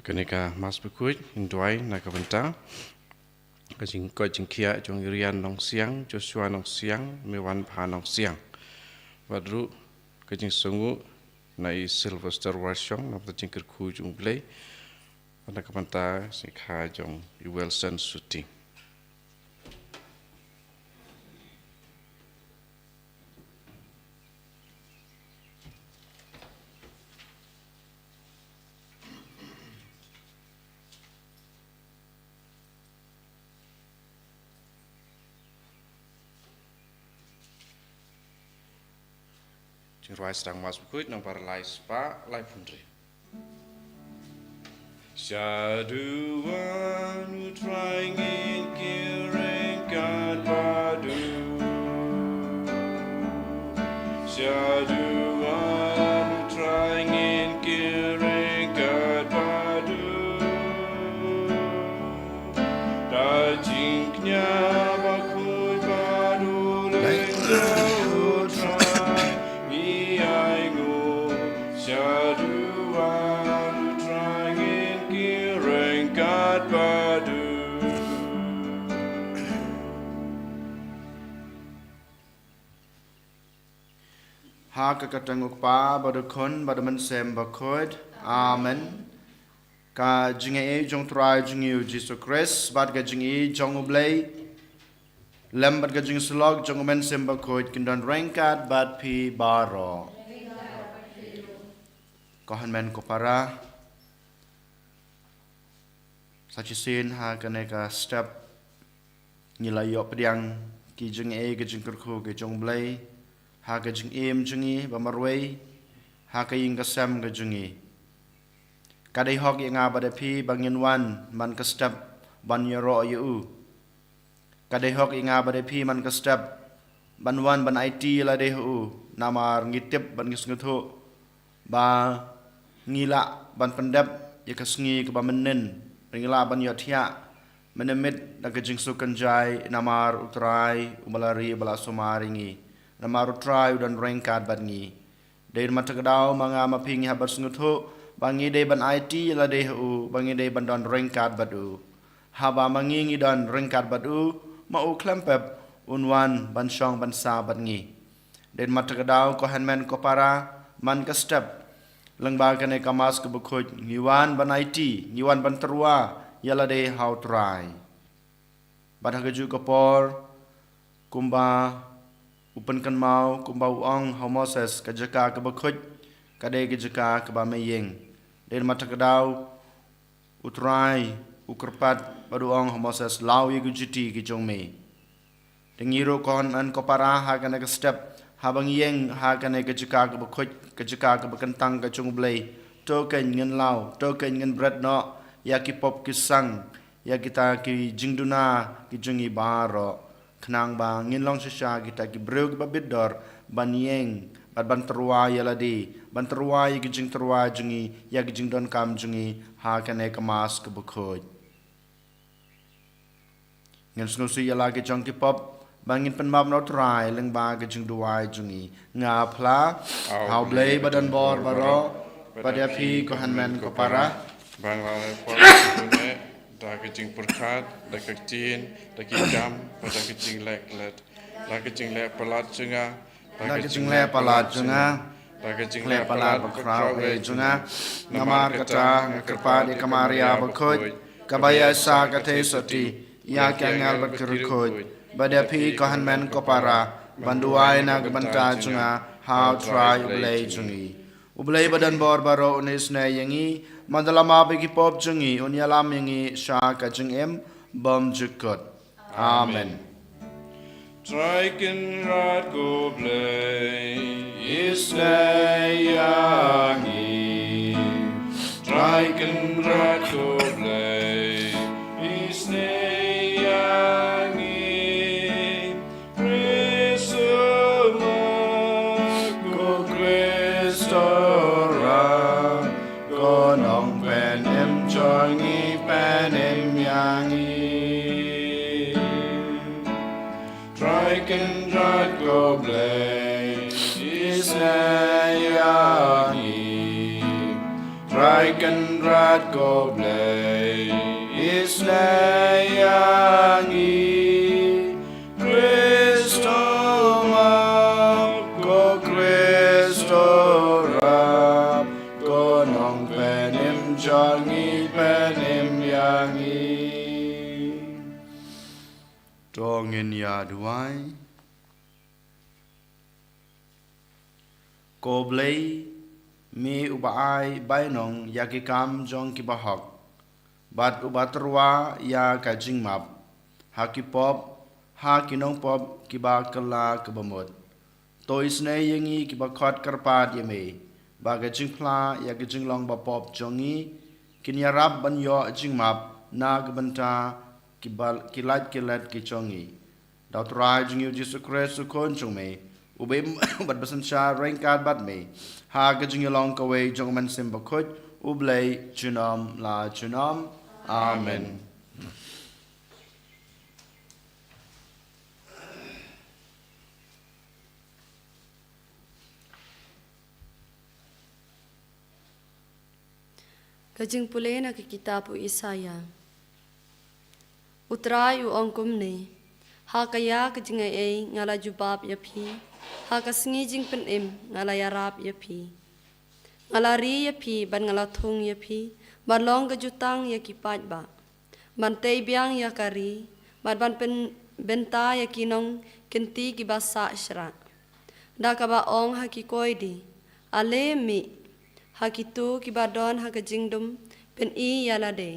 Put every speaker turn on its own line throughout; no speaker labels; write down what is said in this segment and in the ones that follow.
Kenika Mas Bakhuid Induai Nakabenta Kajing Koi Jingkia Jong Irian Nong Siang Joshua Nong Siang Mewan Pa Nong Siang Wadru Kajing Sungu Nai Sylvester Warshong Nop Jingkir Ku Jubilee Nakabenta Sikha Jong Wilson Suti Roi sedang Mas Bakhuid nomor lai spa lai pundri. Syaduan utrangin kiring kad badu. Syaduan utrangin kiring kad badu. Dajingnya Bakhuid badu lengkau.
Haka katanguk pa badukon badaman sem Bakhuid. Amen. Ka jingai jong try jingiu Jesus Christ bad ka jingi jong ublay. Lem bad ka jing slog jong men sem Bakhuid kindan rengkat bad pi baro. Kohan men ko para. Sachisin ha kaneka step nilayo pediang ki jingai ka jing kurku ka jong blay. Ha ka jing im jungi bamarway ha ka ying ka sem ka jungi kadai hok yang abada pi bangin wan man ka step ban yoro yu kadai hok yang abada pi man ka step ban wan ban IT la de hu namar ngitip ban ngisngethu ba ngila ban pendap ya ka sngi ka ba menen ngila ban yothia menemit da ka jing sukan jai namar utrai umalari bala somaringi Namaru try dan rengkat bangi. Dari mata kedau manga mapingi habar sungutho bangi de ban IT la de hu bangi de ban don rengkat badu. Haba mangingi don rengkat badu mau klempep unwan ban syong ban sa bangi. Dari mata kedau ko handman ko para man ka step lengba kane kamas ke Bakhuid ngiwan ban IT ngiwan ban terua yala de how try. Badha keju ko por kumba Upan kan mau kumbau ong homoses kajaka ke Bakhuid kade kajaka ke ba meyeng den mata kedau utrai ukerpat badu ong homoses lau ye gujiti ki jongme dengiro kon an ko para ha kana ke step habang yeng ha kana kajaka ke Bakhuid kajaka ke bekentang ke Jubilee token ngen lau token ngen bread no ya ki pop ki sang ya kita ki jingduna ki jungi baro Kenang bang ngin long sesya kita ki breu ki babidor ban yeng ban terua yala di ban terua ye kijing terua jungi ya kijing don kam jungi ha kane kemas ke Bakhuid ngin sngusi yala ki jong ki pop bangin pen map no try leng ba kijing duai jungi nga pla how blay badan bor baro pada pi ko hanmen ko para
bang la por da kecing perkat, da kecing, da kijam, da kecing lek, da kecing lek pelat junga,
da kecing lek pelat junga,
da kecing lek pelat
berkrau junga, namar kata kerpa di kamaria Bakhuid, kabaya sa kate soti, ya kengal berkerukut, badapi kohan men kopara, banduai na gebanta junga, how try ublay jungi, ublay badan bor baro unis na yangi. Mandalama bagi pop jungi unyalam yangi syaka jungem bom jukut. Amen.
Traiken rad go blay
isne yangi.
Traiken rad go blay isne yangi. Prisuma
go Christora. Nong pen em jongi pen em yangi Traiken rad go blay is na yangi กันรัดก็เบลอิสเนยังอีคริสโตมาก็คริสโตรับก็น้องเป็นอิมจางอีเป็นอิมยังอีจงเงินยาด้วยก็เบลมีอุบายใบนองยากิกรรมจงกิบหักบัดอุบัตรวายากะจิงมับหากิปอบหากินองปอบกิบากลากบหมดตัวอิสเนยังงี้กิบขอดกระปาดยเมบากะจิงพลายากะจิงลองบปอบจงงี้กินยารับบัญยอจิงมับนากบันตากิลัดกิลัดกิจงงี้ดาวตรายจงอยู่จิสุคริสสุคนจงเมอุเบมบัดบัสัญชาแรงการบัดเมหากจึงยลองกเวจงมันเซมบคุดอุเบลจุนอมลาจุนอมอาเมน
กจึงปุเลนะกิkitab Isaya utrai u ongkum ne hakaya kajing ai ngala jubab ya phi haka sngi jing pen im ngala yarap ya phi ngala ri ya phi ban ngala thung ya phi ban long ka jutang ya ki paj ba ban tei biang ya kari ban pen benta ya kinong kenti ki basa shra da ka ba ong ha ki koi di ale mi ha ki tu ki ba don ha ka jingdum pen I ya la de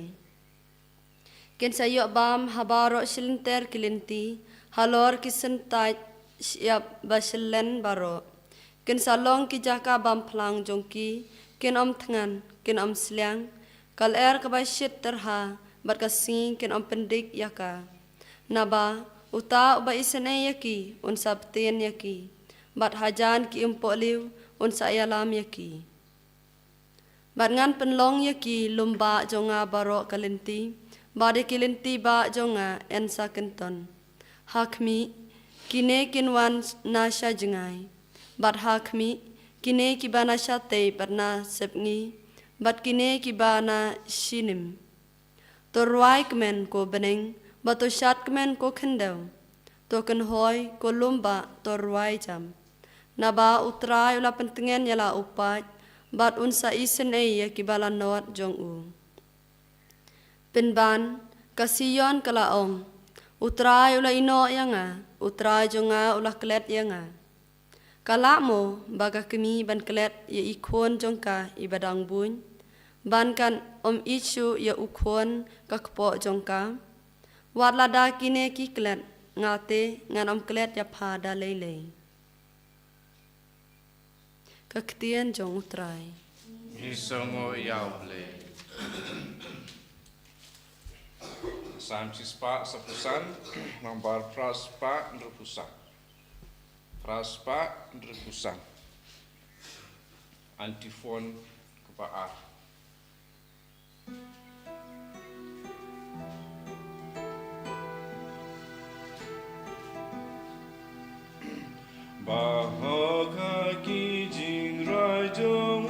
ken sayo bam habaro silinter kilinti halor ki sentai siap baselen baro ken salong ki jaka bam phlang jongki ken om thangan ken om sliang kal er ka ba shit terha bat ka sing ken om pendik yaka naba uta ba isane yaki un sabten yaki bat hajan ki impoliu un sayalam yaki bat ngan penlong yaki lumba jonga baro kalinti bade kilinti ba jonga ensa kenton hakmi kine kinwan nasha jengai bat hakmi kine kibana shate barna sepngi bat kine kibana shinim torwai kmen ko beneng bato shat kmen ko khendau to kan hoy ko lumba torwai jam naba utrai ula pentengen yala upat bat unsa isen ya kibala not jong u penban kasiyon kalaong utrai ula ino yanga utrai jonga ula klet yanga kala mo baga kemi ban klet ya ikon jongka ibadang bun ban kan ichu ya ukon ka kpo jongka wat lada kine ki klet ngate ngan klet ya phada lele kaktian jong utrai
Isongo yauble Samsi spa sepusan nomor praspa nrepusan praspa nrepusan antifon kepaar Bahaga ki jing rai jong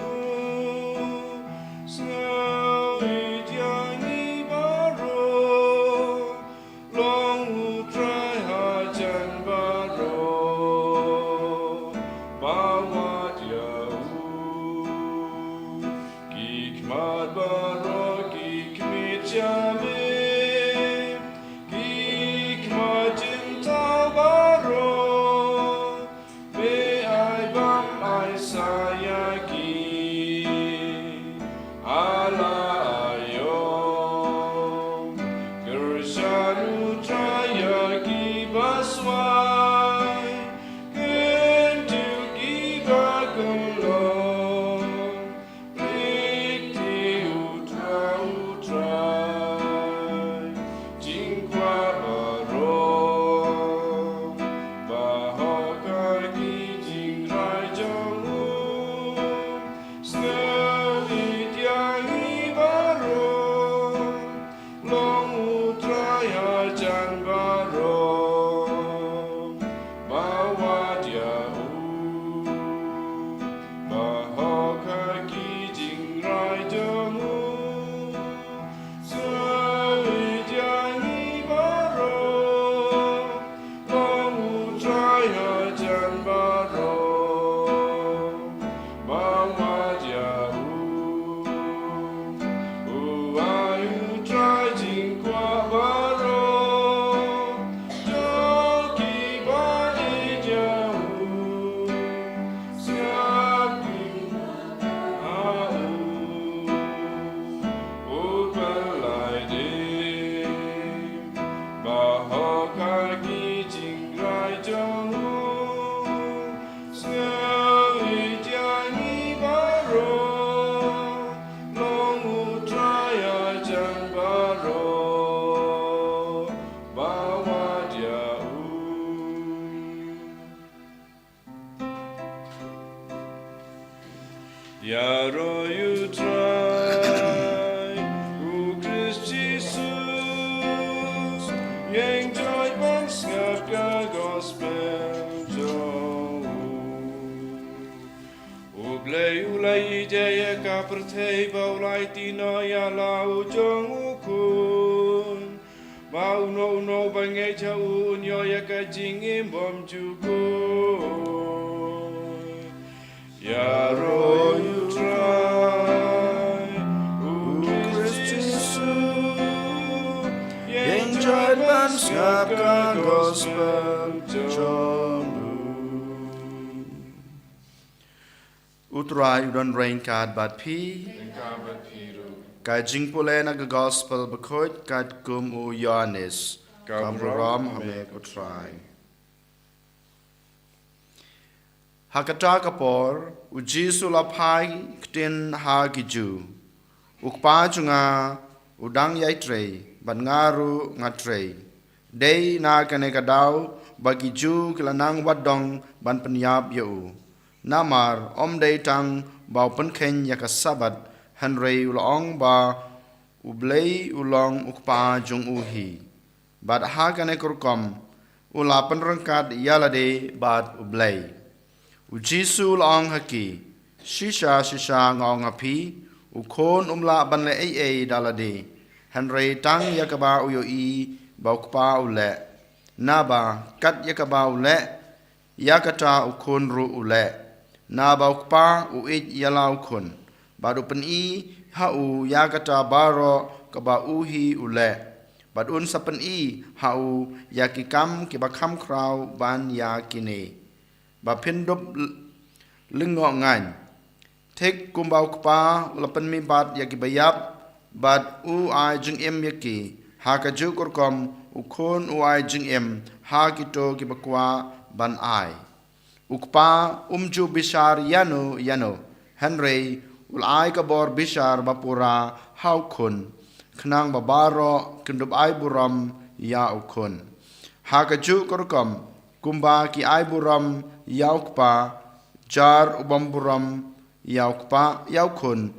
Yaro you try, O Christ Jesus, yang joy bang ngap ka gospel jo. Ublay ulay jaya ka pertay baulay tino ya lau jong ukun. Mau no bangay chaun yo ya ka jingim bom jukun. Yaro you try, O Christ Jesus, yang joy bang ngap ka gospel jo.
Utrai udon rain card bat pi. Kai jing pule na ga gospel Bakhuid kat kum u Yohanes. Kam ram hame utrai. Hakata kapor u Jesu lapai ktin ha giju. Ukpa junga udang yai trei ban ngaru ngatrei. Dei na kane kadau bagi ju kilanang wadong ban penyap yau. Namar om day tang bau pen ken yaka sabat Henry ulong ba ublay ulong ukpa jung uhi. Bad hagane kurkom ula penrengkat yalade bad ublay. Ujisu ulong haki shisha ngong api ukon umla banle ay dalade. Henry tang yakaba uyo I ba ukpa ule. Naba kat yakaba ule yakata ukon ru ule. Na baukpa uit yalau kun. Badu pen I hau yakata baro kaba uhi ule. Badun sapen I hau yakikam kibakam kraw ban yakine. Ba pindup lingo ngan. Tek kumbaukpa ulapen mi bad yakibayap. Bad u ai jing em yaki. Haka jukur kom ukun u ai jing em. Hakito kibakwa ban ai. Ukpa umju bishar yano Henry ulai kabor bishar bapura haukun knang babaro kendub ai buram ya ukun hakaju korkom kumba ki ai buram yaukpa jar ubam buram yaukpa yaukun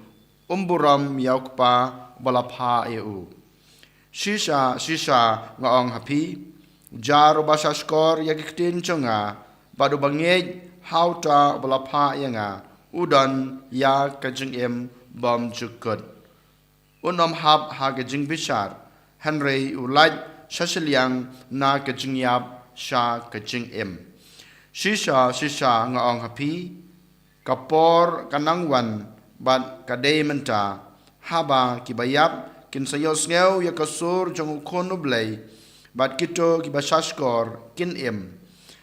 umburam yaukpa balapha eu shisha ngaong hapi jar ubasashkor yakiktin chunga Badu bangej hauta balapha yanga udan ya kajing em bom jukut. Unom hab ha kajing bishar. Henry ulaj shashiliang na kajing yab sha kajing em. Shisha ngaong hapi. Kapor kanangwan bad kadei menta. Haba kibayap kin sayos ngeu ya kasur jong ukon ublay. Bad kito kibashashkor kin em.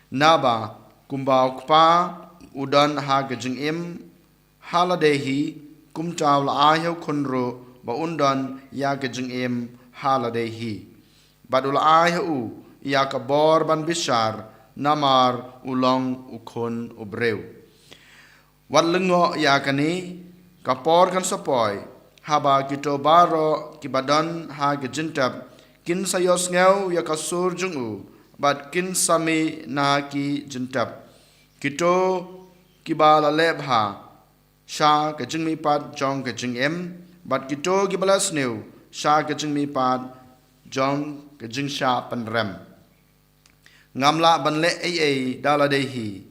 Naba kumbau kpa udan ha gajing im haladehi kumtaw la ayaw kunro ba undan ya gajing im haladehi badul ayaw ya kabor ban bishar namar ulong ukun ubreu wadlengo ya kani kapor kan sapoy haba kito baro kibadan ha gajintab kin sayos ngeu ya kasur jungu Bat kin sami na ki jintab. Kito kibala lebha. Sha kajing mi pat jong kajing em. Bat kito kibala snew. Sha kajing mi pat jong kajing sha pan rem. Ngamla ban le ay daladehi.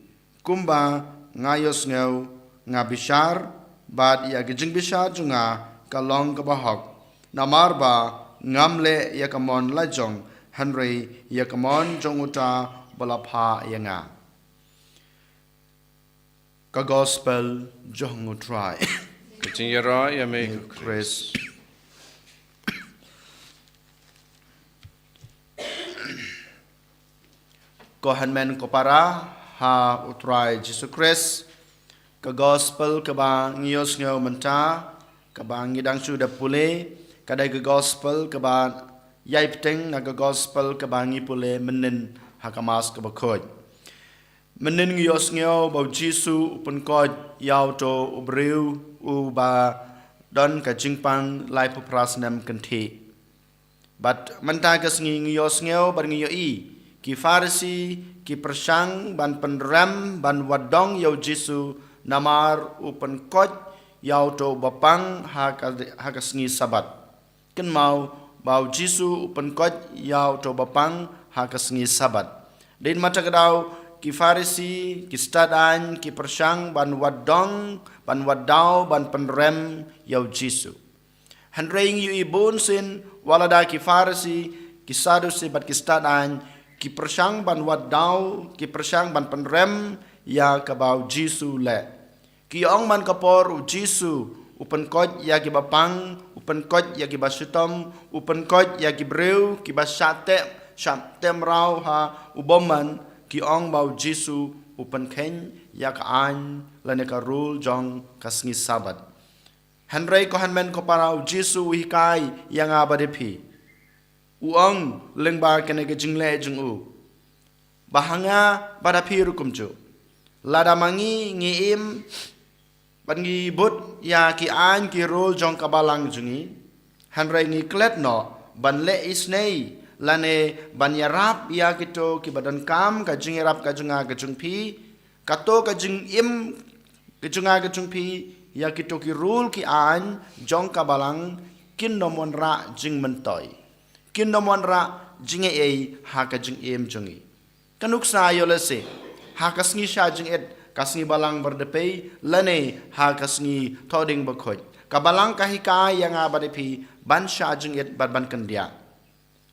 Kumba ngayos ngew ngabishar. Bat ya kajing bishar junga kalong kabahok. Namarba ngamle ya kamon lajong. Henry yakamon jonguta balapha yanga. Ka gospel jongu try.
Kajing yara ya me
Chris. Ko hanmen ko para ha utray Jesus Christ. Ka gospel ka ba ngiyos ngaw menta. Ka ba ngidang suda pule. Kadai ka gospel ka ba Yai peteng naga gospel kebangi pule menin hakamas ke Bakhuid. Menin ngiyos ngaw bau Jisu upun kod yau to ubriu u ba don ka jingpang lai puprasnam kanti. But menta ka ngiyos ngaw bar ngiyo I ki farisi ki persang ban penram ban wadong yau Jisu namar upun kod yau to bapang ha sngi sabat ken mau bau Jisu upan kot yau to bapang ha sngi sabat den mata kadau ki Farisi ki stadan ki persang ban wadong ban wadau ban penrem yau Jisu handring yu ibun sin walada ki Farisi ki Sadusi bat ki stadan ki persang ban wadau ki persang ban penrem ya kabau Jisu le ki ong man kapor u Jisu upan kot ya ki bapang upan kot ya ki basutom upan kot ya ki breu ki shatem rau ha uboman ki ong bau Jisu upan ken ya ka an lane ka rule jong kasngi sabat handrai ko hanmen ko para u Jisu hikai yang abadepi uang lengba kene ke jingle jing u bahanga badapi rukumju lada mangi ngiim bangi but ya ki an ki rol jong kabalang jungi handrai ngi klet no ban le isnei lane ban yarap ya kito ki badan kam ka jing yarap ka junga ka jungpi kato ka jing im ka junga ka jungpi ya kito ki rul ki an jong kabalang kin nomon ra jing mentoi kin nomon ra jing e ha ka jing im jungi kanuk sa yo lese ha ka sngi sha jing et kasngi balang berdepei lane ha kasngi toding Bakhuid kabalang kahikai yang abadepi ban sha jing et ban kendia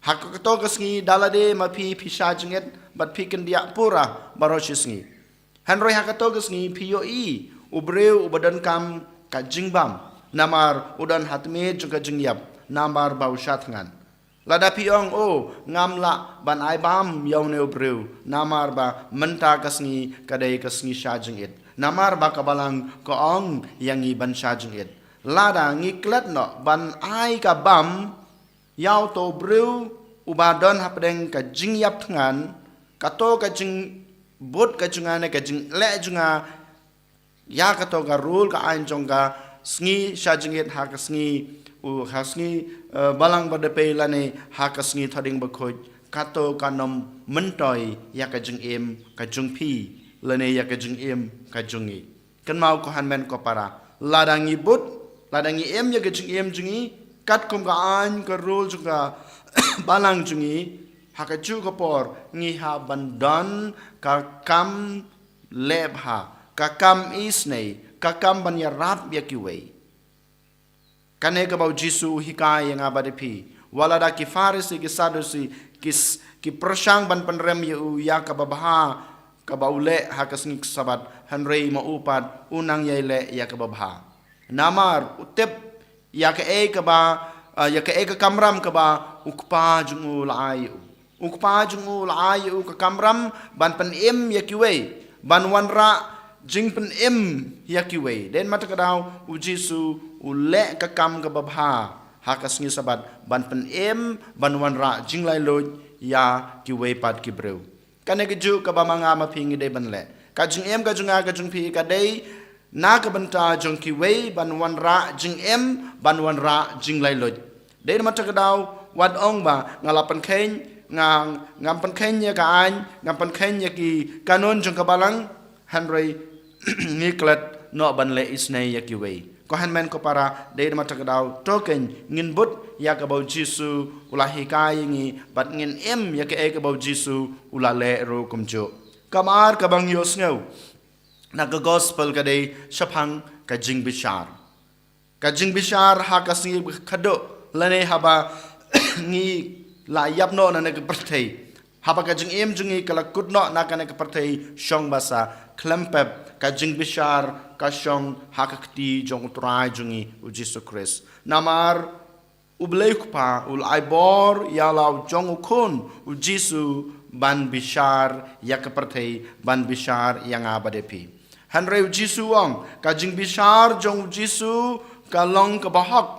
ha ka to kasngi dalade mapi sha jing et bat pi kendia pura barosisngi hanroi ha ka to kasngi POE ubreu ubadan kam ka jingbam namar udan hatme juga jingyap namar bau shatngan lada piong ngamla ban aibam yaune ubreu namar ba menta kasngi kadai kasngi shajing it namar ba kabalang ko ong yangi ban shajing it lada ngiklet no ban ai ka bam yaw to breu ubadon hapdeng ka jingyap tngan kato ka jing bot ka jungane ka jing le junga ya kato ka rule ka anjong ka sngi shajing it ha kasngi hasngi balang berdepei lane hakasngi thading Bakhuid kato kanom mentoi ya ka jing em ka jung pi lane ya ka jing em ka jungi kan mau ko hanmen ko para ladangi but ladangi em ya ka jing em jungi kat kum ka an ka rul juga balang jungi hakaju ko por ngi ha bandan ka kam lebha ka kam isnei ka kam ban ya rap ya kiwei kane ka bau Jisu hikai yang abadepi walada ki Farisi ki Sadusi ki persang ban penrem ya ka babha ka baule ha kasngi sabat hanrei ma upat unang yaile ya ka babha namar utep ya ka ka kamram ka ba ukpa jungul ayu ka kamram ban pen im ya kiwei ban wanra jing pen im ya kiwei den mata kadau u Jisu ule ka kam ka babha ha kasngi sabat ban pen em ban wan ra jinglai loj ya ki we pat ki breu kane ke ju ka ba manga ma phingi de ban le ka jing em ka junga ka jung phi ka dei na ka banta jong ki we ban wan ra jing em ban wan ra jinglai loj de ma ta ka daw wat ong ba ngala pan khen ngam pan khen ya ka an ngam pan khen ya ki kanon jong ka balang hanrei ngiklat no ban le isnei ya ki we ko hanmen ko para de mata kadau token ngin but ya ka bau Jisu ulahi kai ngi bat ngin em ya ka e ka bau Jisu ulale ro kumjo kamar ka bang yos ngau na ka gospel ka de shaphang ka jing bishar ha ka singi khado lane haba ngi la yap no na ka perthei haba ka jing em jungi kala kutno na ka ka perthei shong basa klempep ka jing bishar ka shong hakakti jong utrai jungi u Jisu Christ namar ublei kupa ul aibor yalau jong ukun u Jisu ban bishar ya kaperthei ban bishar yang abadepi hanrei u Jisu wong ka jing bishar jong u Jisu ka long ka bahak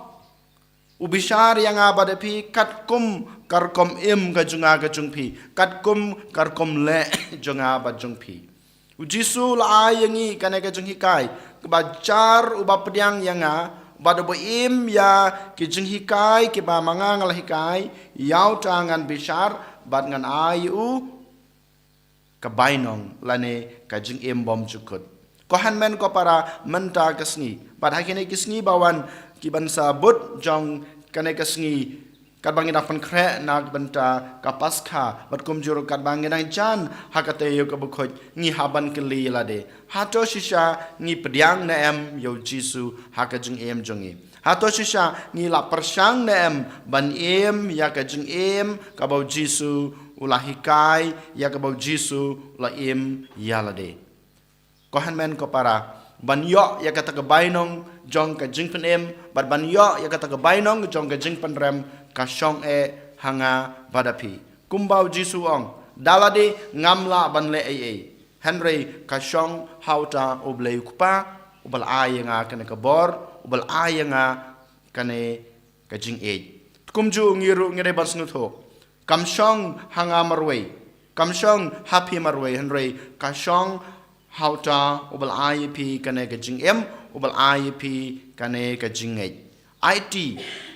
u bishar yang abadepi katkum karkom im ka junga ka jungpi katkum karkom le jonga ba jungpi Jisu la yangi kane ka jung hikai ba jar uba pediang yanga ba do im ya ki jung hikai ki ba manga ngal hikai yau tangan bishar bat ngan ayu ka bainong lane ka jung im bom chukut Ko hanmen ko para menta kasngi. But hakene kisngi bawan ki bansa but jong kane kasngi kat bangin apan kre nak benta kapaskha bat kum juru kat bangin ang jan hakate yo ka bukhoj ngi haban keli lade. Hato shisha ngi pediang na em yo Jisu hakajing em jongi. Hato shisha ngi la persang na em ban em ya kajing em kabau Jisu ulahikai ya kabau Jisu la em yalade. Kohan men ko para ban yo ya kata ke bainong jong ka jing pen em bat ban yo ya kata ke bainong jong ka jing pen rem ka shong hanga badapi kumbau Jisu ong dalade ngamla ban le Henry ka shong hauta oblei kupa ubal ayanga kane ka bor ubal ayanga kane ka jing kumju ngiru ngire ban snutho kam shong hanga marwei kam shong happy marwei Henry ka shong hauta ubal IEP kane ka jing ubal IEP kane ka jing IT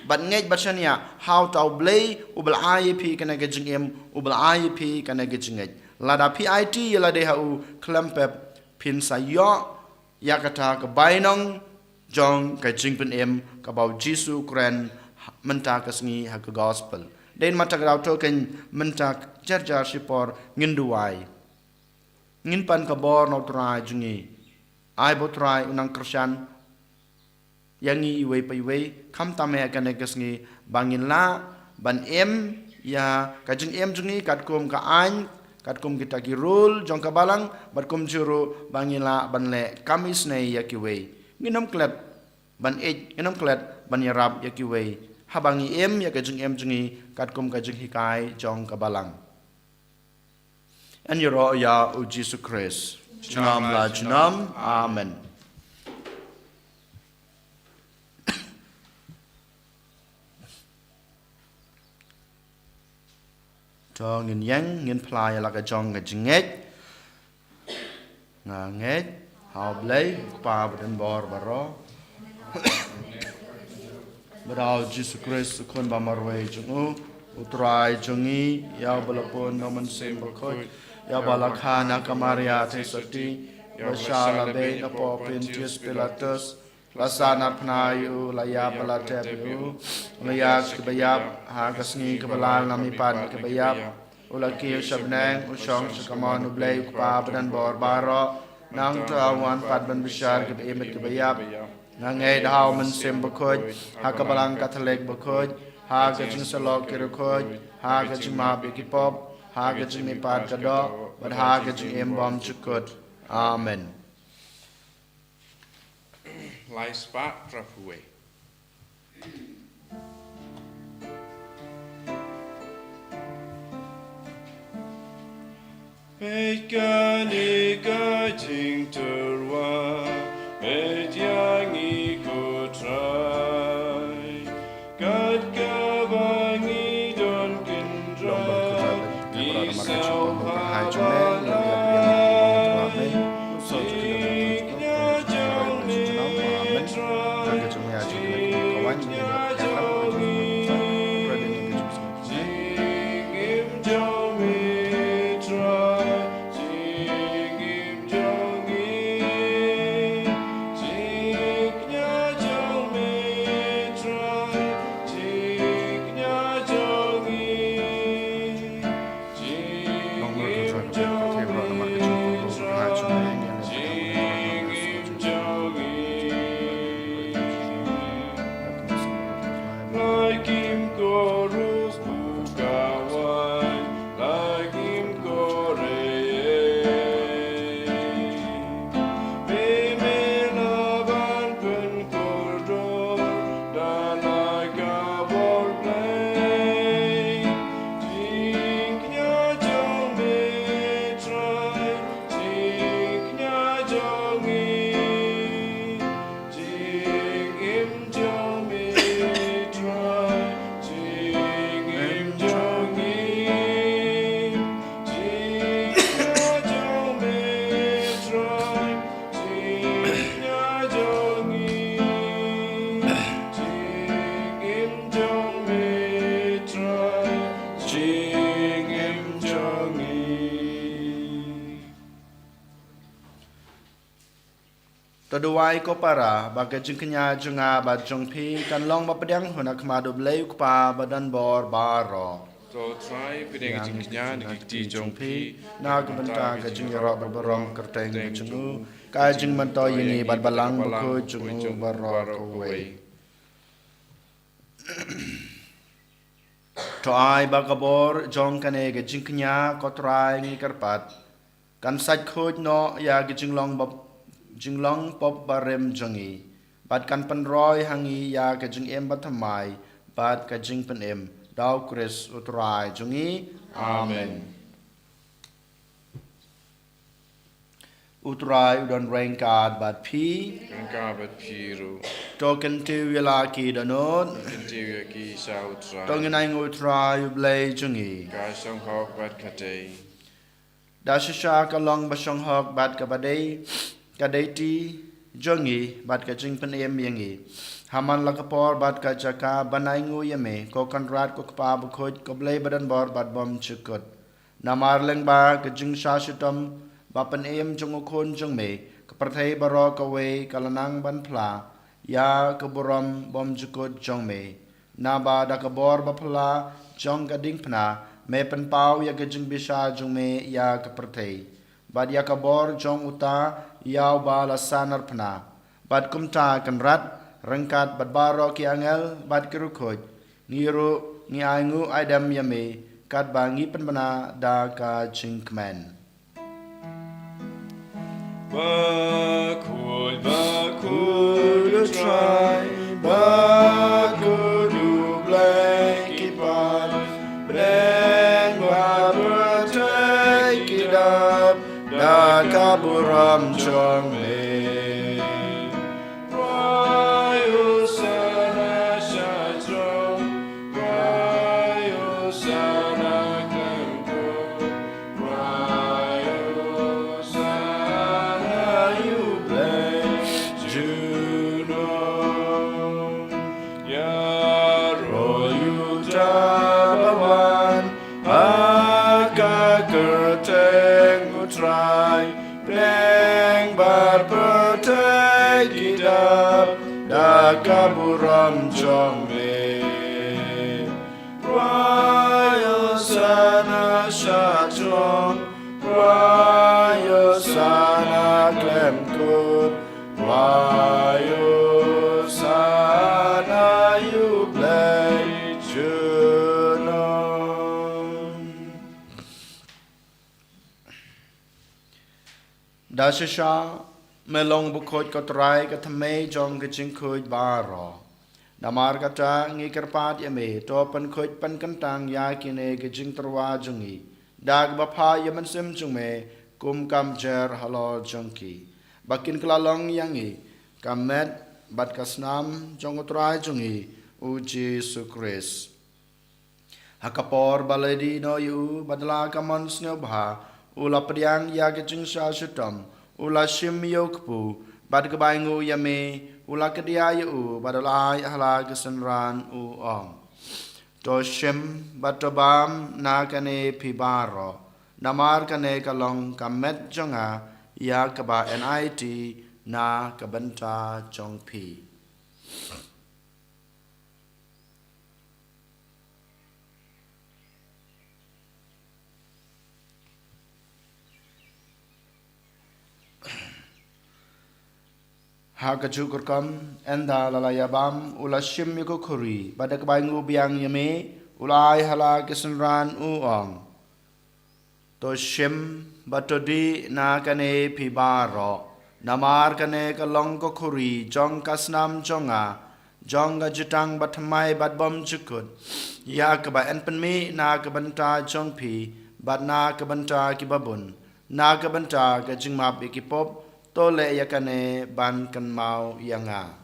bat ngej bachania hauta ublei ubal IEP kane ka jing ubal IEP kane ka jing lada PIT yala de hau klempep pin sayo yakata ka bainong jong ka jing pen ka bau Jisu kren menta ka sngi ha ka gospel den mata ka token menta jarjar sipor nginduai ngin pan ka bor no trai jungi ai bo trai unang Krisyan yangi iwe pa iwe kam tame ka ne kasngi bangin la ban ya ka jing jungi kat kum ka an kat kum kita ki rule jong ka balang bat kum juru bangin la ban le kamis nei ya ki we nginom klet ban nginom klet ban yarab ya ki we habangi ya ka jing jungi kat kum ka jing hikai jong ka balang and yoro ya o Jesus Christ. Junam la junam. Amen. Cho ngin yang ngin plai la ka jong ka jinget. Nga nget hau blai pa bden bor baro. Berau Jesus Christ kon ba marwai jungu utrai jungi ya balapun noman sembal khoi ya balakana kamaria tesati ya shala be na Pontius Pilatus lasana pnayu laya palatebu laya kebayab ha kasni kebalan nami pan kebayab ulaki shabnang usong sakaman ublay pa badan bor baro nang tawan pad ban bishar kebemet kebayab nangai daw man sembal khoi ha kebalang katolik bakhoi ha gajing salok kirukoj ha gajing mabikipop ha gajing mipat kado but ha gajing embom chukut amen
lai spa trafuwe Pekani gajing terwa Petyangi kutrai God kabangi don kendra Isau habalai Siknya jong mitra Siknya jongi Singim jong mitra Singim jongi
Toduai ko para baga jing kenya junga bad jong pi kan long bapedang hunak madu bleu pa badan bor baro.
To try pideng jing knya di jong pi
Na gebenta ka jing yoro berberong kerteng ka jungu ka jing mento yini bad balang Bakhuid jungu baro ko wei. To ai bagabor jong kane ka jing kenya ko try ngi karpat kan saj khoj no ya ka jing long pop barem jongi bad kan penroy hangi ya ka jing em bathamai bad ka jing pen em Dau Chris utrai jungi. Amen. Utrai udon rengkad bat pi.
Rengkad bat piru.
Token tu yala ki danot.
Kentiu ki sa utrai.
Tongen aing utrai ublay jungi.
Ka song hok bat katei.
Dashisha ka long basong hok bat ka badai. Kadai jungi bat ka jing pen em yangi. Haman lakapor bat ka jaka banaingu yame ko kanrat ko kpa Bakhuid ko blay badan bor bat bom chukut namar leng ba ka jing shashitam bapan em jung ukon jung me ka prathai baro ka we kalanang ban phla ya ka buram bom chukut jung me na ba da ka bor ba phla jong ka ding phna me pan pau ya ka jing bisha jung me ya ka prathai bad ya ka bor jong uta yaw ba la sanar phna bad kumta kanrat Rengkat bad baro ki angel bad kirukoj niru ni aingu aidam yame kat bangi penbana da ka chinkman
Bakhuid
try Bakhuid blank ipan blank waber take it up da kaburam chong me Kaburam chong me Royal sana shachong Royal sana klem kut Royal sana you play junon Dashisha Melong Bakhuid ko try ka thamay jong ka jing Bakhuid baro. Namar ka ta ngi karpat yame to pan Bakhuid pan kantang ya kine ka jing terwa jongi. Dag bapha yaman sim jung me kum kam jer halo jongki. Bakin kelalong yangi kamet bat kasnam jong utrai jongi uji sukris. Hakapor baledi no yu badala kamon snobha ula priang ya ka jing sha shutam. Ula shim yokpu bad kabaingu yame ula kedia yu badalai hala kesenran u om to shim batobam na kane pibaro namar kane kalong kamet jonga ya kaba nit na kabanta jongpi Hakajukurkam enda lalayabam ula shim yukukuri badak baingu biang yame ulai hala kesenran uong to shim batodi na kane pibaro namar kane kalong kokuri jong kasnam jonga jonga jutang batmai badbom jukut ya kaba enpenmi na kabanta jongpi bad na kabanta kibabun na kabanta kajingmap ikipop tole yakane ban kan mau yanga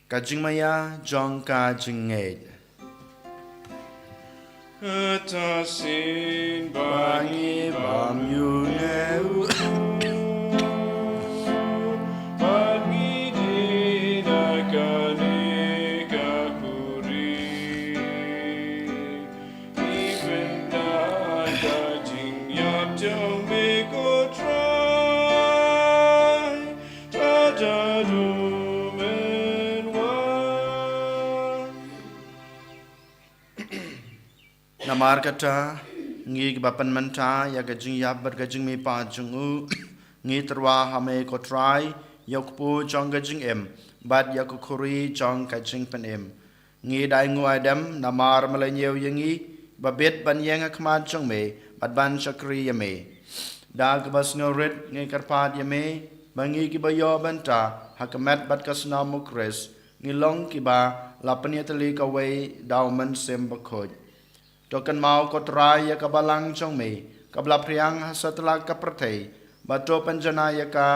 kajing maya jong kajing nged
Atasin
bangi bam yu neu
Bangi di nakane kakuri
Namar kata ngi bapan menta ya gajing yap ber gajing mi pa jungu ngi terwa hame ko try yok pu jong gajing em bad ya ko khuri jong gajing pen em ngi dai ngu adam namar malanyew yangi babet ban yang akmat jong me bad ban chakri ya me da gabas ngoret ngi karpat ya me bangi ki bayo banta hakamat bad kasna mukres ngi long ki ba lapanya tali ka wei dauman sem bakhoj Tokan mau ko try ya ka balang chong me kabla priang hasatla ka prathei bato panjana ya ka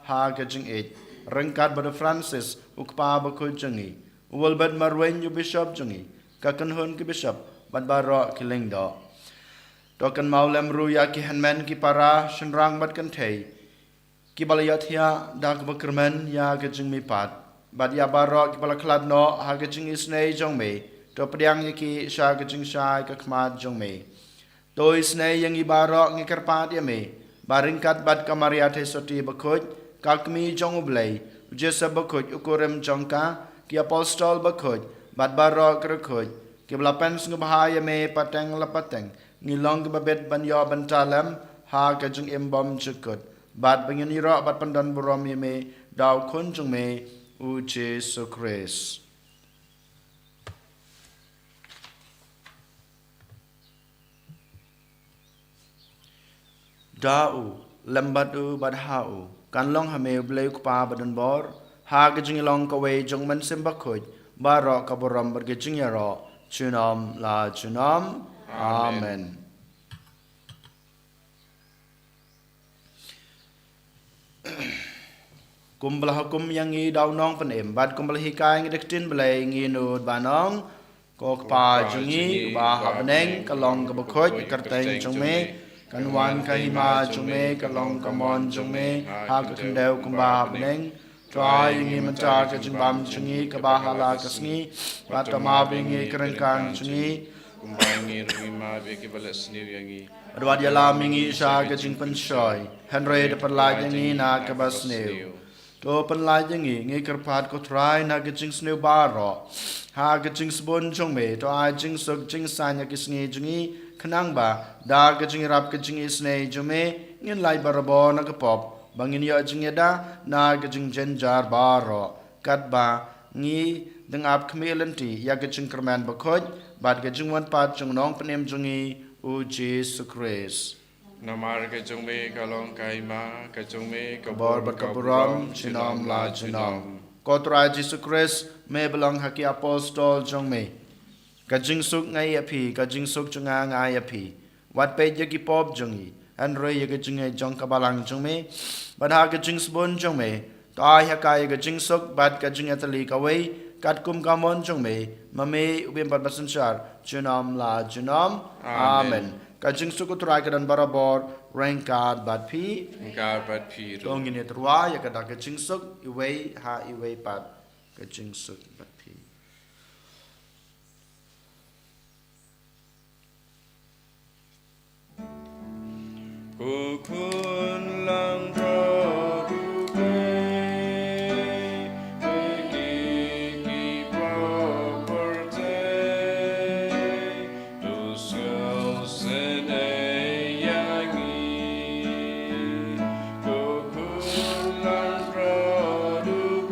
ha ka jing it rengkat bada Francis ukpa ba ko jangi wal bad marwen yu bishop jangi ka kan hon ki bishop bad baro ki lengdo tokan mau lem ru ya ki hanman ki para shenrang bad kan thei ki balayatya dak bakrman ya ka jing mi pat bad ya baro ki bala khlad no ha ka jing isnei jong me to pediang yaki sha gajing sha ka khmat jong me to isne yang ibaro ngi karpat ya me baringkat bad kamaria the soti bakhoj kakmi jong ublei jesa bakhoj ukorem jongka ki apostol bakhoj bad baro krkhoj ki blapens ngabhaya me pateng lapateng ngi long babet ban yo ban talam ha gajing embom chukut bad bangin iro bad pandan borom ye me daw khun jong me u Jesus Christ Da'u lambadu badha'u kan long hame blei kupa badan bor ha gajing long ka wei jong man sim bakhoj baro ka boram bar gajing ya ro chunam la chunam amen kumblah hukum yang ngi daw nong pen em bad kumblah hikai ngi dektin blei ngi nud banong ko pa jungi ba habneng ka long ka bakhoj karteng jong me kan wan ka hima jume ka long ka mon jume ha ka kendeu kumba bneng try ngi mata ka jimbam chungi ka ba hala ka sngi batama bingi kerengkang chungi
kumba ngi rima be ki balas ni yangi
adwad yala mingi sha ka jing pen shoy henre de perla yangi na ka bas neu to perla yangi ngi karpat ko try na ka jing sneu baro ha ka jing sbon jume to a jing sok jing sanya ki sngi jungi Kenang ba da gajing rap gajing isne jume ngin lai barabo na kapop bangin yo jing da na gajing jenjar baro kat ba ngi dengap kmelenti ya gajing kerman bakhoj bad gajing wan pat jung nong penem jungi u Jesus Christ
namar ka jong me ka long kai ma ka jong me ka
bor bat kapuram chinom la chinom kotra Jesus Christ me belong haki apostol jong me Kajing suk ngai api, kajing suk chunga ngai api. Wat pe yagi pop jungi, an roi yaga jungai jong kabalang jung me. Badha kajing sbon jung me, to ai haka yaga jing suk bad kajing atali kawai, kat kum kamon jung me, mame ubim bad basanchar, junam la junam, amen. Kajing suk utrai kadan barabor, rengkad bad pi, tong ini terwa yaga da kajing suk, iwei ha iwei bad, kajing suk bad pi.
Kukun lang produk Begigi property Duskul senayangi Kukun lang produk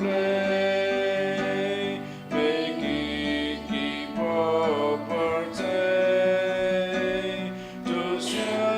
Begigi property Duskul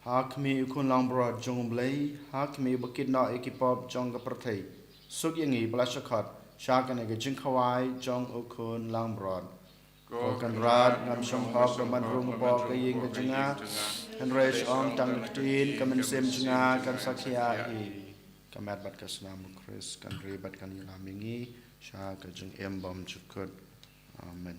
Hakmi ukun lang brod jong blay, hakmi bakit na ekipop jong kapertay. Suk yangi blasakot, shakan ega jing kawai jong ukun lang brod. Kokan rad ngam shong hok daman rung po kaying ka jinga, han resh ong tang tin kamen sim jinga kan sakya i. Kamat bat kasnamu Chris kan ribat kan ilamingi, shaka jing embom chukut. Amen.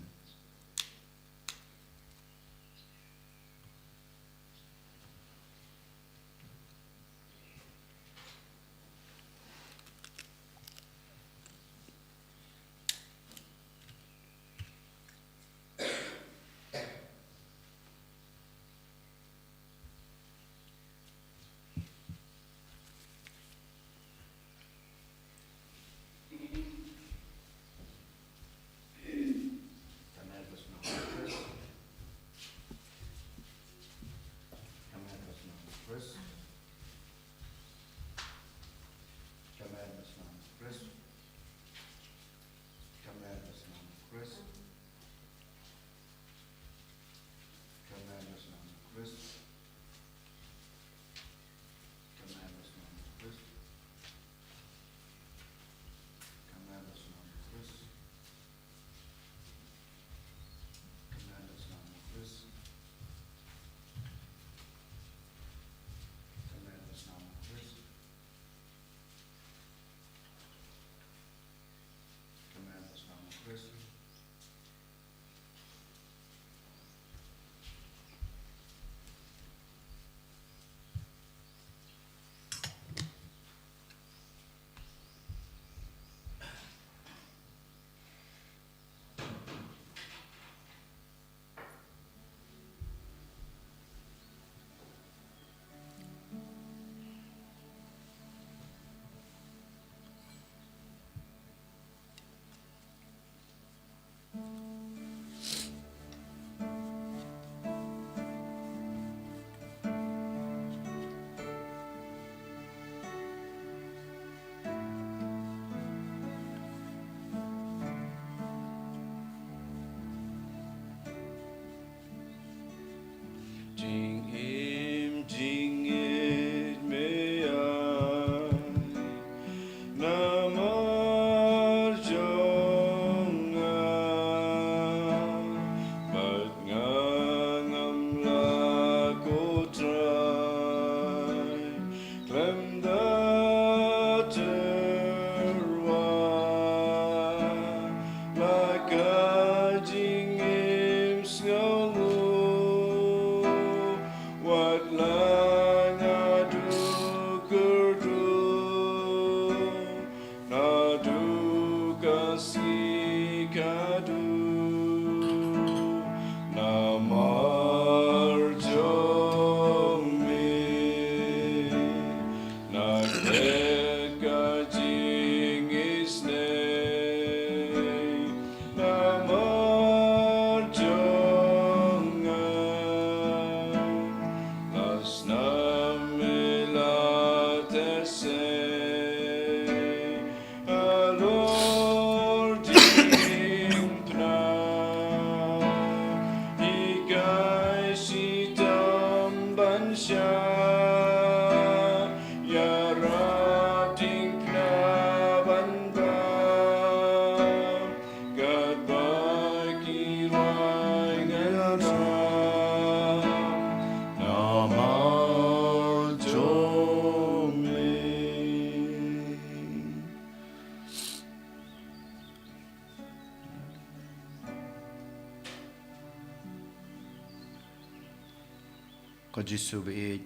Ko Jisu be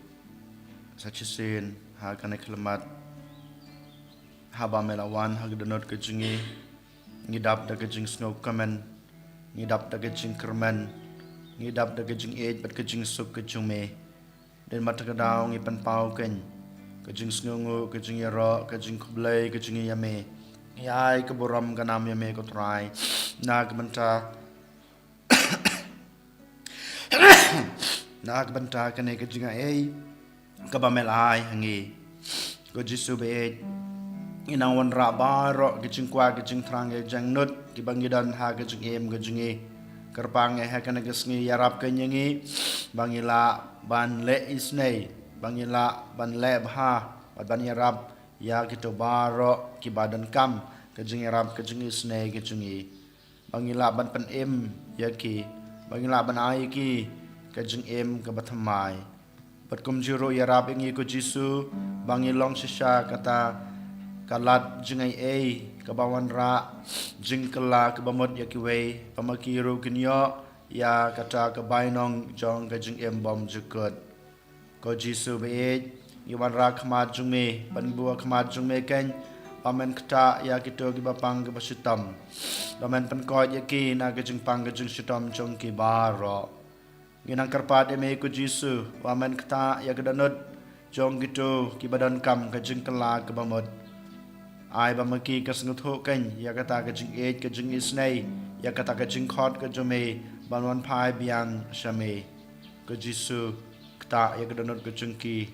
sachisin ha kana kelmat haba melawan ha gdanot ke jingi ngidap da ke jing snow kamen ngidap da ke jing kermen ngidap da ke jing age bat ke jing suk ke jume den mat ka daw ngi pan pau ken ke jing snow ngo ke jing yaro ke jing kublai ke jing yame yai ke boram ka nam yame ko try na ke banta nak banta kene ke jinga ei ka ba melai hangi ko Jisu be inang wan ra ba ro ke jing kwa ke jing trang ke jang nut ki bangidan ha ke jing em ke jingi kerpang e ha kene ke sngi yarap ke nyangi bangila ban le isnei bangila ban le bha ban yarap ya ki to ba ro ki badan kam ke jing yarap ke jing isnei ke jingi bangila ban pan em ya ki bangila ban ai ki kajing em ka bathamai bat kum jiro yarab ingi ko Jisu bangi long shisha kata kalat jingai ei ka bawan ra jingkala ka bamot yakiwe pamakiro kinyo ya kata ka bainong jong kajing em bom jukut ko Jisu be yiwan ra khamat jungme ban bua khamat jungme ken pamen kata ya kito ki bapang ka basitam pamen pan ko yaki na kajing pang kajing sitam jong ki baro ginang karpat eme ko Jisu wamen kata ya kedanut jong gitu ki badan kam ka jing kala ka bamod ai bamaki ka sngut ho kan ya kata ka jing age ka jing isnei ya kata ka jing khot ka jome banwan phai biang shame ko Jisu kata ya kedanut ka jing ki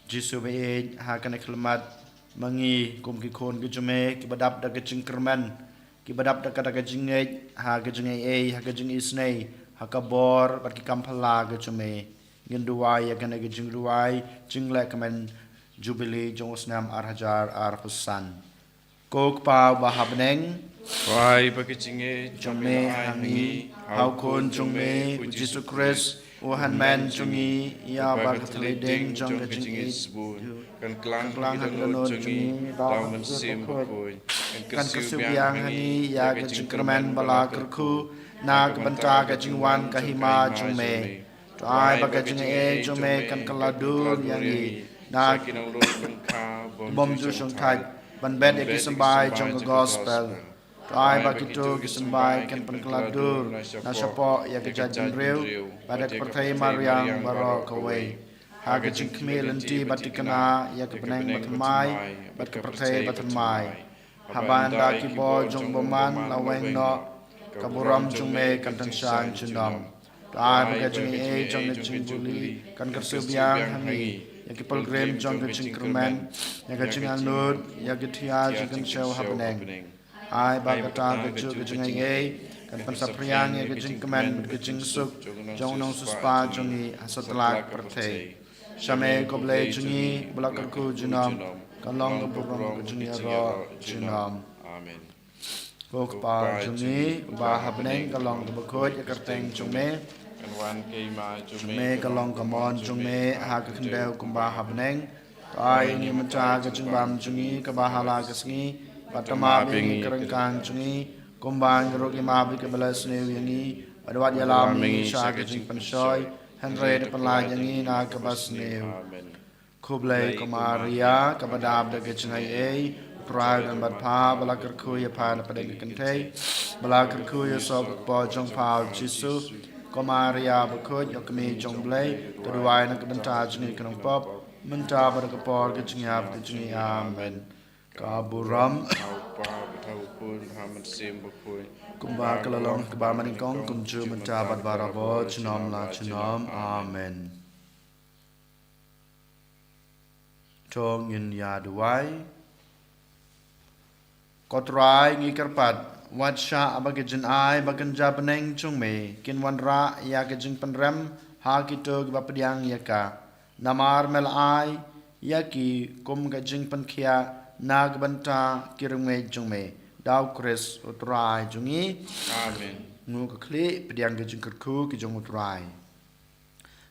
Jisu be ha kan kelmat mangi kum ki khon ka jome ki badap da ka jing kerman ki badap da kata ka jing age ha ka jing ei ha ka jing isnei hakabor bat ki kampala ga chume nginduai ya kana ga jingruai jingle kamen Jubilee jong osnam arhajar arhusan kok pa bahabneng
Wai bagi jinge
jome hangi hau kon jome Jisu Christ Ohan man jungi ya bagathle deng jong ga jinge
kan klang
hanno jungi
daw man sim ko
kan kasubyang hani ya ga jingkerman bala kerku nag banta ka jingwan kahima jume trai baka jing e jume kan kaladur yangi nag bom ju shong thai ban ben e kisambai jong gospel trai baki to kisambai kan pan kaladur na shapo ya ka jajin rew pada perthai mariang baro kawai ha ka jing kmel anti batikana ya ka penang batmai bat ka perthai batmai habanda ki bo jong boman laweng no kaburam jume kan tanshan chunam tai baga jing e jong ne Jubilee kan kersubyang hangi ya ki program jong ke jing kerman ya ka jing anut ya ki thia jing show happening ai baga ta ke ju ke jing e kan pensapriang ya kejing kemen kejing suk jong nong suspa jongi asatlak pertei shame koble jongi belakarku junam kalong keburong kejing ro junam
amen
Bokpa jongi bahabneng kalong kebakut ya kerteng jongme
kan wan ke ma
me kalong kamon jongme ha kendeu kumba habneng tai ni menca kejing bam jongi kebahala kesngi patama bingi kerengkang jongi kumbang rogi mabi ke belas ne wingi adwat yalami sha ke jing pensoi henre de penla yangi na ke bas ne kublai kumaria ke badab de ke chnai ei trai dan bad pa balakar khu ya pa na pade ke kentei balakar khu ya so po jong pa jisu kumaria bakut yo kemi jong blai kedua na ke benta jing ke nong pop menta bar ke por ke jing ap ke jing amen kaburam kumba kelalong keba maningkong kumju mencabat barabo cinom la cinom amen tong yin ya duai kotrai ngikerpat watsha abagijin ai bagan jabeneng chungme kin wanra ya gijing penrem ha kito gibapdiang yaka namar mel ai yaki kum gijing penkhia nag banta kirungme jungme Dau Chris utrai jungi
amen
ngu ka kli pediang ke jung kerku ki jung utrai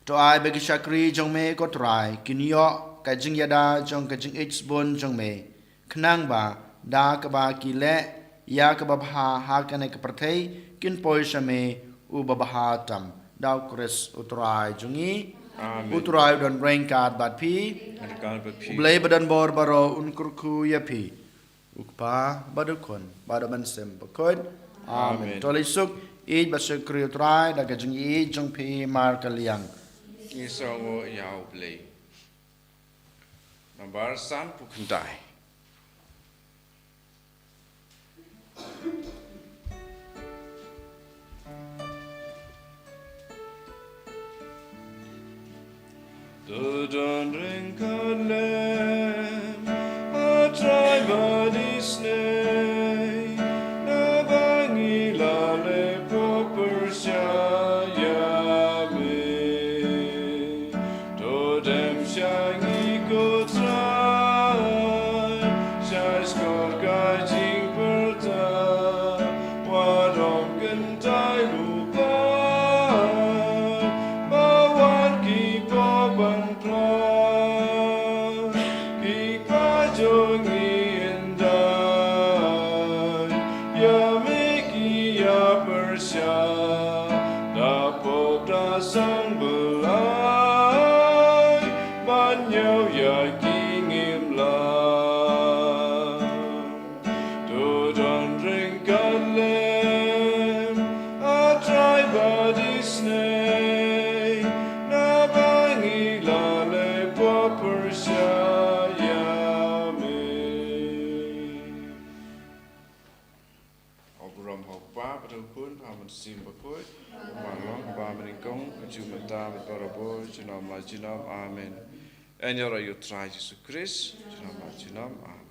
to ai be ki shakri jung me ko trai kinyo ka jing yada jung ka jing h bon jung me knang ba da ka ba ki le ya ka ba ha ka ne ka prathei kin poi shame u ba ha tam Dau Chris utrai jungi
amen
utrai don rain card bat pi blai badan bor baro un kurku ya pi Ukpa badukon badaman sem bakod amen tolisuk id basukri utrai da gajing id jong pi mar kaliang
isongo yau play number san pukendai Dodon ring kalem a try body snake na bangi la le proper sha ya me dodem shangi go try shas kor ga jing per ta wa dom gen tai lu sim Bakhuid, Balang, Balang, Jubilee, Barabo, Jinam, amen. En you try Jesus Christ, Jinam, amen.